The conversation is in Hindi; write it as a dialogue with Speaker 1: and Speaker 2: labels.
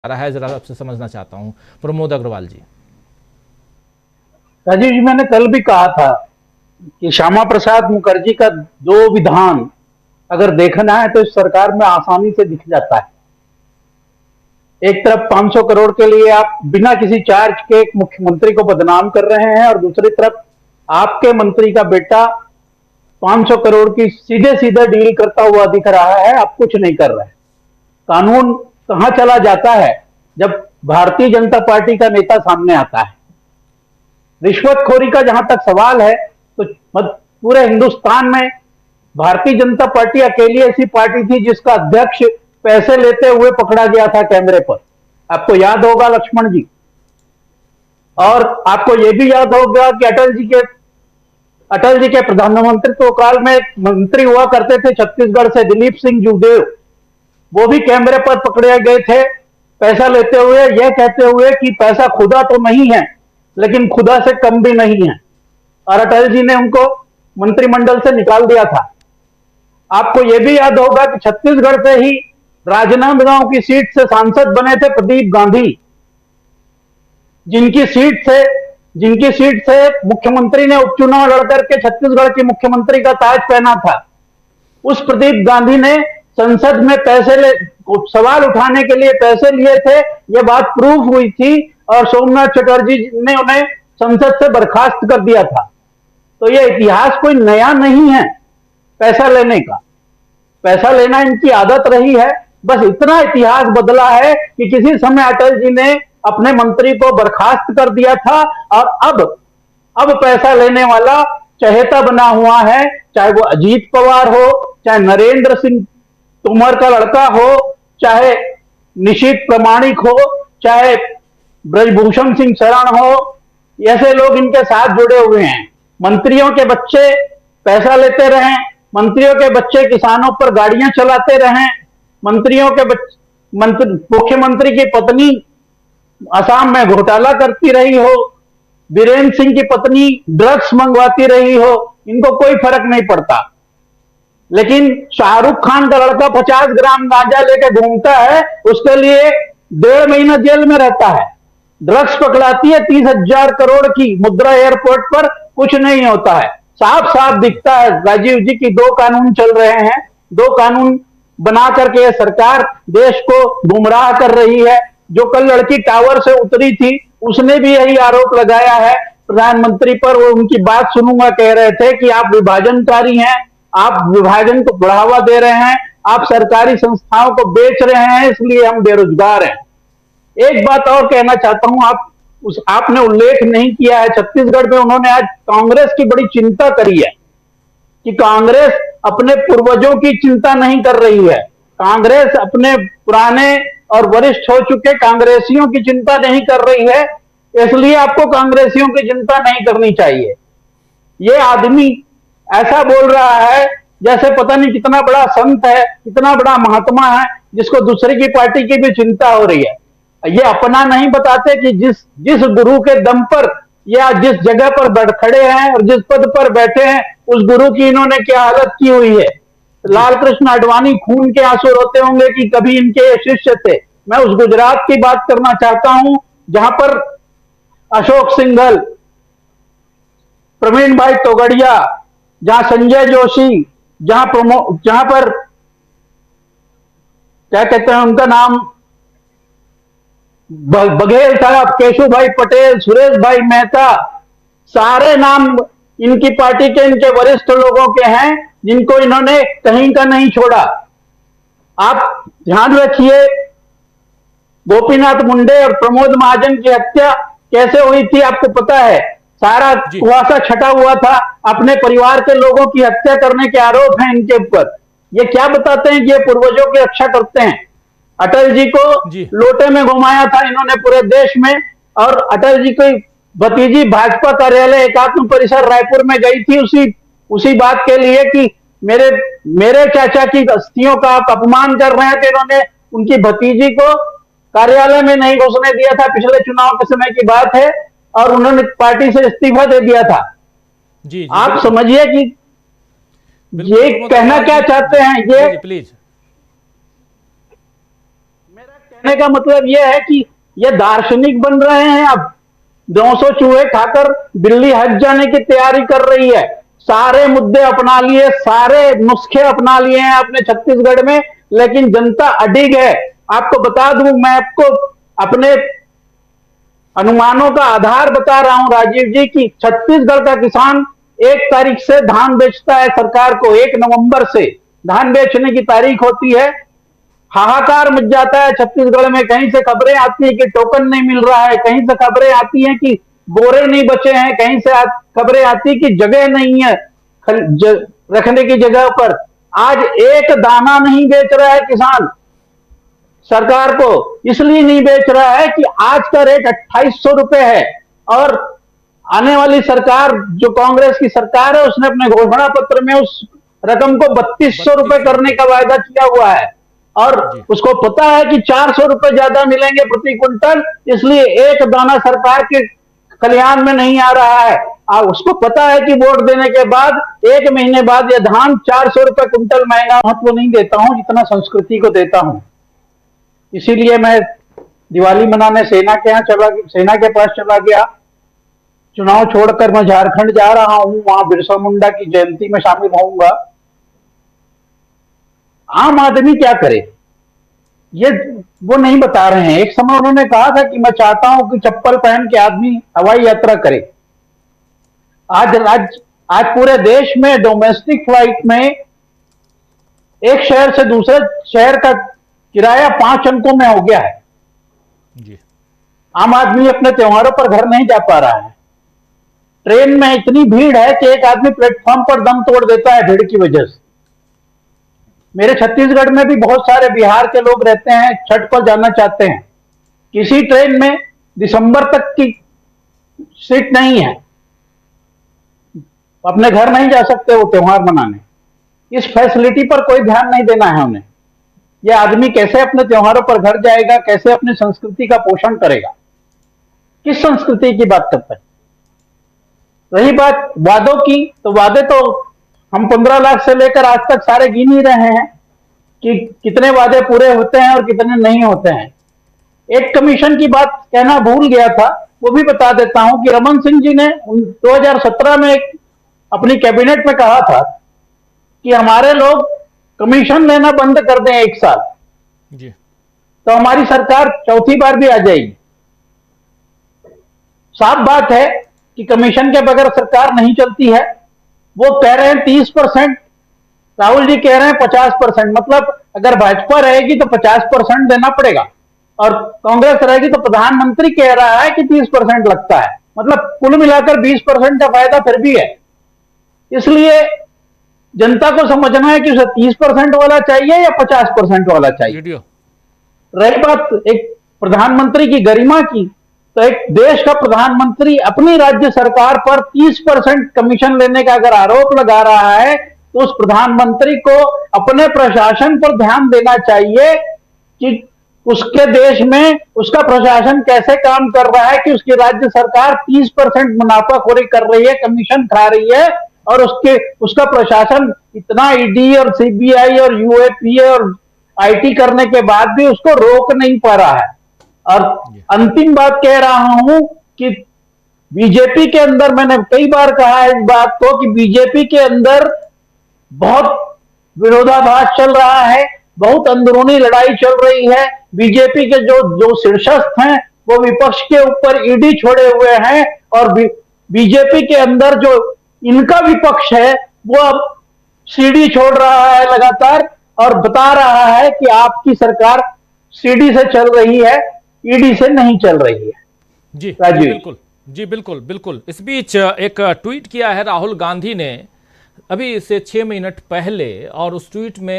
Speaker 1: रहा है, जरा आपसे समझना चाहता हूं प्रमोद अग्रवाल जी।
Speaker 2: राजीव जी, मैंने कल भी कहा था कि श्यामा प्रसाद मुखर्जी का दो विधान अगर देखना है तो इस सरकार में आसानी से दिख जाता है। एक तरफ 500 करोड़ के लिए आप बिना किसी चार्ज के एक मुख्यमंत्री को बदनाम कर रहे हैं और दूसरी तरफ आपके मंत्री का बेटा 500 करोड़ की सीधे सीधे डील करता हुआ दिख रहा है। आप कुछ नहीं कर रहे हैं। कानून कहां चला जाता है जब भारतीय जनता पार्टी का नेता सामने आता है। रिश्वतखोरी का जहां तक सवाल है तो पूरे हिंदुस्तान में भारतीय जनता पार्टी अकेली ऐसी पार्टी थी जिसका अध्यक्ष पैसे लेते हुए पकड़ा गया था कैमरे पर। आपको याद होगा लक्ष्मण जी। और आपको यह भी याद होगा कि अटल जी के प्रधानमंत्रित्व काल में एक मंत्री हुआ करते थे छत्तीसगढ़ से, दिलीप सिंह जूदेव। वो भी कैमरे पर पकड़े गए थे पैसा लेते हुए, यह कहते हुए कि पैसा खुदा तो नहीं है लेकिन खुदा से कम भी नहीं है, और अटल जी ने उनको मंत्रिमंडल से निकाल दिया था। आपको यह भी याद होगा कि छत्तीसगढ़ से ही राजनांदगांव की सीट से सांसद बने थे प्रदीप गांधी, जिनकी सीट से मुख्यमंत्री ने उपचुनाव लड़कर के छत्तीसगढ़ की मुख्यमंत्री का ताज पहना था। उस प्रदीप गांधी ने संसद में सवाल उठाने के लिए पैसे लिए थे, यह बात प्रूफ हुई थी और सोमनाथ चटर्जी ने उन्हें संसद से बर्खास्त कर दिया था। तो यह इतिहास कोई नया नहीं है पैसा लेने का। पैसा लेना इनकी आदत रही है। बस इतना इतिहास बदला है कि किसी समय अटल जी ने अपने मंत्री को बर्खास्त कर दिया था और अब पैसा लेने वाला चहेता बना हुआ है, चाहे वो अजीत पवार हो, चाहे नरेंद्र सिंह तोमर का लड़का हो, चाहे निशीथ प्रामाणिक हो, चाहे ब्रजभूषण सिंह शरण हो। ऐसे लोग इनके साथ जुड़े हुए हैं। मंत्रियों के बच्चे पैसा लेते रहे, मंत्रियों के बच्चे किसानों पर गाड़ियां चलाते रहे, मुख्यमंत्री की पत्नी असम में घोटाला करती रही हो, बीरेन्द्र सिंह की पत्नी ड्रग्स मंगवाती रही हो, इनको कोई फर्क नहीं पड़ता। लेकिन शाहरुख खान का लड़का 50 ग्राम गांजा लेके घूमता है, उसके लिए 1.5 महीना जेल में रहता है। ड्रग्स पकड़ाती है 30,000 करोड़ की मुद्रा एयरपोर्ट पर, कुछ नहीं होता है। साफ साफ दिखता है राजीव जी की दो कानून चल रहे हैं। दो कानून बना करके सरकार देश को गुमराह कर रही है। जो कल लड़की टावर से उतरी थी उसने भी यही आरोप लगाया है प्रधानमंत्री पर। वो उनकी बात सुनूंगा, कह रहे थे कि आप विभाजनकारी हैं, आप विभाजन को बढ़ावा दे रहे हैं, आप सरकारी संस्थाओं को बेच रहे हैं, इसलिए हम बेरोजगार हैं। एक बात और कहना चाहता हूं, आपने उल्लेख नहीं किया है, छत्तीसगढ़ में उन्होंने आज कांग्रेस की बड़ी चिंता करी है कि कांग्रेस अपने पूर्वजों की चिंता नहीं कर रही है। कांग्रेस अपने पुराने और वरिष्ठ हो चुके कांग्रेसियों की चिंता नहीं कर रही है, इसलिए आपको कांग्रेसियों की चिंता नहीं करनी चाहिए। ये आदमी ऐसा बोल रहा है जैसे पता नहीं कितना बड़ा संत है, कितना बड़ा महात्मा है, जिसको दूसरे की पार्टी की भी चिंता हो रही है। ये अपना नहीं बताते कि जिस गुरु के दम पर या जिस जगह पर बैठ खड़े हैं और जिस पद पर बैठे हैं, उस गुरु की इन्होंने क्या हालत की हुई है। लाल कृष्ण आडवाणी खून के आंसू रोते होंगे कि कभी इनके शिष्य थे। मैं उस गुजरात की बात करना चाहता हूं जहां पर अशोक सिंघल, प्रवीण भाई तोगड़िया, जहां संजय जोशी, जहां पर क्या कहते हैं उनका नाम, बघेल साहब, केशु भाई पटेल, सुरेश भाई मेहता, सारे नाम इनकी पार्टी के, इनके वरिष्ठ लोगों के हैं जिनको इन्होंने कहीं का नहीं छोड़ा। आप ध्यान रखिए, गोपीनाथ मुंडे और प्रमोद महाजन की हत्या कैसे हुई थी आपको पता है। सारा कुआसा छटा हुआ था, अपने परिवार के लोगों की हत्या करने के आरोप हैं इनके ऊपर। ये क्या बताते हैं कि ये पूर्वजों की रक्षा करते हैं। अटल जी को लोटे में घुमाया था इन्होंने पूरे देश में, और अटल जी की भतीजी भाजपा कार्यालय एकात्म परिसर रायपुर में गई थी उसी बात के लिए कि मेरे चाचा की अस्थियों का आप अपमान कर रहे हैं। तो इन्होंने उनकी भतीजी को कार्यालय में नहीं घुसने दिया था, पिछले चुनाव के समय की बात है, और उन्होंने पार्टी से इस्तीफा दे दिया था। आप समझिए कि ये कहना क्या चाहते हैं। ये
Speaker 1: प्लीज
Speaker 2: कहने का मतलब यह है कि ये दार्शनिक बन रहे हैं। अब 200 चूहे खाकर दिल्ली हज जाने की तैयारी कर रही है। सारे मुद्दे अपना लिए, सारे नुस्खे अपना लिए हैं अपने छत्तीसगढ़ में, लेकिन जनता अडिग है। आपको बता दूं, मैं आपको अपने अनुमानों का आधार बता रहा हूं राजीव जी, कि छत्तीसगढ़ का किसान 1 तारीख से धान बेचता है सरकार को। 1 नवंबर से धान बेचने की तारीख होती है। हाहाकार मच जाता है छत्तीसगढ़ में। कहीं से खबरें आती है कि टोकन नहीं मिल रहा है, कहीं से खबरें आती हैं कि बोरे नहीं बचे हैं, कहीं से खबरें आती है कि जगह नहीं है रखने की जगह पर। आज एक दाना नहीं बेच रहा है किसान सरकार को। इसलिए नहीं बेच रहा है कि आज का रेट 2800 रुपए है, और आने वाली सरकार जो कांग्रेस की सरकार है, उसने अपने घोषणा पत्र में उस रकम को 3200 रुपए करने का वायदा किया हुआ है, और उसको पता है कि 400 रुपए ज्यादा मिलेंगे प्रति क्विंटल, इसलिए एक दाना सरकार के खलिहान में नहीं आ रहा है। उसको पता है कि वोट देने के बाद 1 महीने बाद यह धान 400 रुपए क्विंटल महंगा। महत्व नहीं देता हूं जितना संस्कृति को देता हूं। इसीलिए मैं दिवाली मनाने सेना के पास चला गया। चुनाव छोड़कर मैं झारखंड जा रहा हूं, वहां बिरसा मुंडा की जयंती में शामिल होऊंगा। आम आदमी क्या करे ये वो नहीं बता रहे हैं। एक समय उन्होंने कहा था कि मैं चाहता हूं कि चप्पल पहन के आदमी हवाई यात्रा करे। आज पूरे देश में डोमेस्टिक फ्लाइट में एक शहर से दूसरे शहर का किराया 5 अंकों में हो गया है जी। आम आदमी अपने त्योहारों पर घर नहीं जा पा रहा है। ट्रेन में इतनी भीड़ है कि एक आदमी प्लेटफॉर्म पर दम तोड़ देता है भीड़ की वजह से। मेरे छत्तीसगढ़ में भी बहुत सारे बिहार के लोग रहते हैं, छठ पर जाना चाहते हैं। किसी ट्रेन में दिसंबर तक की सीट नहीं है, अपने घर नहीं जा सकते वो त्योहार मनाने। इस फैसिलिटी पर कोई ध्यान नहीं देना है उन्हें। यह आदमी कैसे अपने त्योहारों पर घर जाएगा, कैसे अपनी संस्कृति का पोषण करेगा? किस संस्कृति की बात करते हैं? रही बात वादों की, तो वादे तो हम 15 लाख से लेकर आज तक सारे गिन ही रहे हैं कि कितने वादे पूरे होते हैं और कितने नहीं होते हैं। एक कमीशन की बात कहना भूल गया था, वो भी बता देता हूं कि रमन सिंह जी ने 2017 में अपनी कैबिनेट में कहा था कि हमारे लोग कमीशन लेना बंद कर दें 1 साल जी, तो हमारी सरकार चौथी बार भी आ जाएगी। साफ बात है कि कमीशन के बगैर सरकार नहीं चलती है। वो कह रहे हैं 30%, राहुल जी कह रहे हैं 50%। मतलब अगर भाजपा रहेगी तो 50% देना पड़ेगा, और कांग्रेस रहेगी तो प्रधानमंत्री कह रहा है कि 30% लगता है। मतलब कुल मिलाकर 20% का फायदा फिर भी है। इसलिए जनता को समझना है कि उसे 30% वाला चाहिए या 50% वाला चाहिए। रही बात एक प्रधानमंत्री की गरिमा की, तो एक देश का प्रधानमंत्री अपनी राज्य सरकार पर 30% कमीशन लेने का अगर आरोप लगा रहा है, तो उस प्रधानमंत्री को अपने प्रशासन पर ध्यान देना चाहिए कि उसके देश में उसका प्रशासन कैसे काम कर रहा है कि उसकी राज्य सरकार 30% मुनाफाखोरी कर रही है, कमीशन खा रही है, और उसका प्रशासन इतना ईडी और सीबीआई और यूएपीए और आईटी करने के बाद भी उसको रोक नहीं पा रहा है। और अंतिम बात कह रहा हूं कि बीजेपी के अंदर, मैंने कई बार कहा है इस बात को, कि बीजेपी के अंदर बहुत विरोधाभास चल रहा है, बहुत अंदरूनी लड़ाई चल रही है। बीजेपी के जो शीर्षस्थ हैं वो विपक्ष के ऊपर ईडी छोड़े हुए हैं, और बीजेपी के अंदर जो इनका विपक्ष है वो अब सीडी छोड़ रहा है लगातार, और बता रहा है कि आपकी सरकार सीडी से चल रही है, ईडी से नहीं चल रही है।
Speaker 1: जी बिल्कुल, जी बिल्कुल बिल्कुल। इस बीच एक ट्वीट किया है राहुल गांधी ने अभी से 6 मिनट पहले, और उस ट्वीट में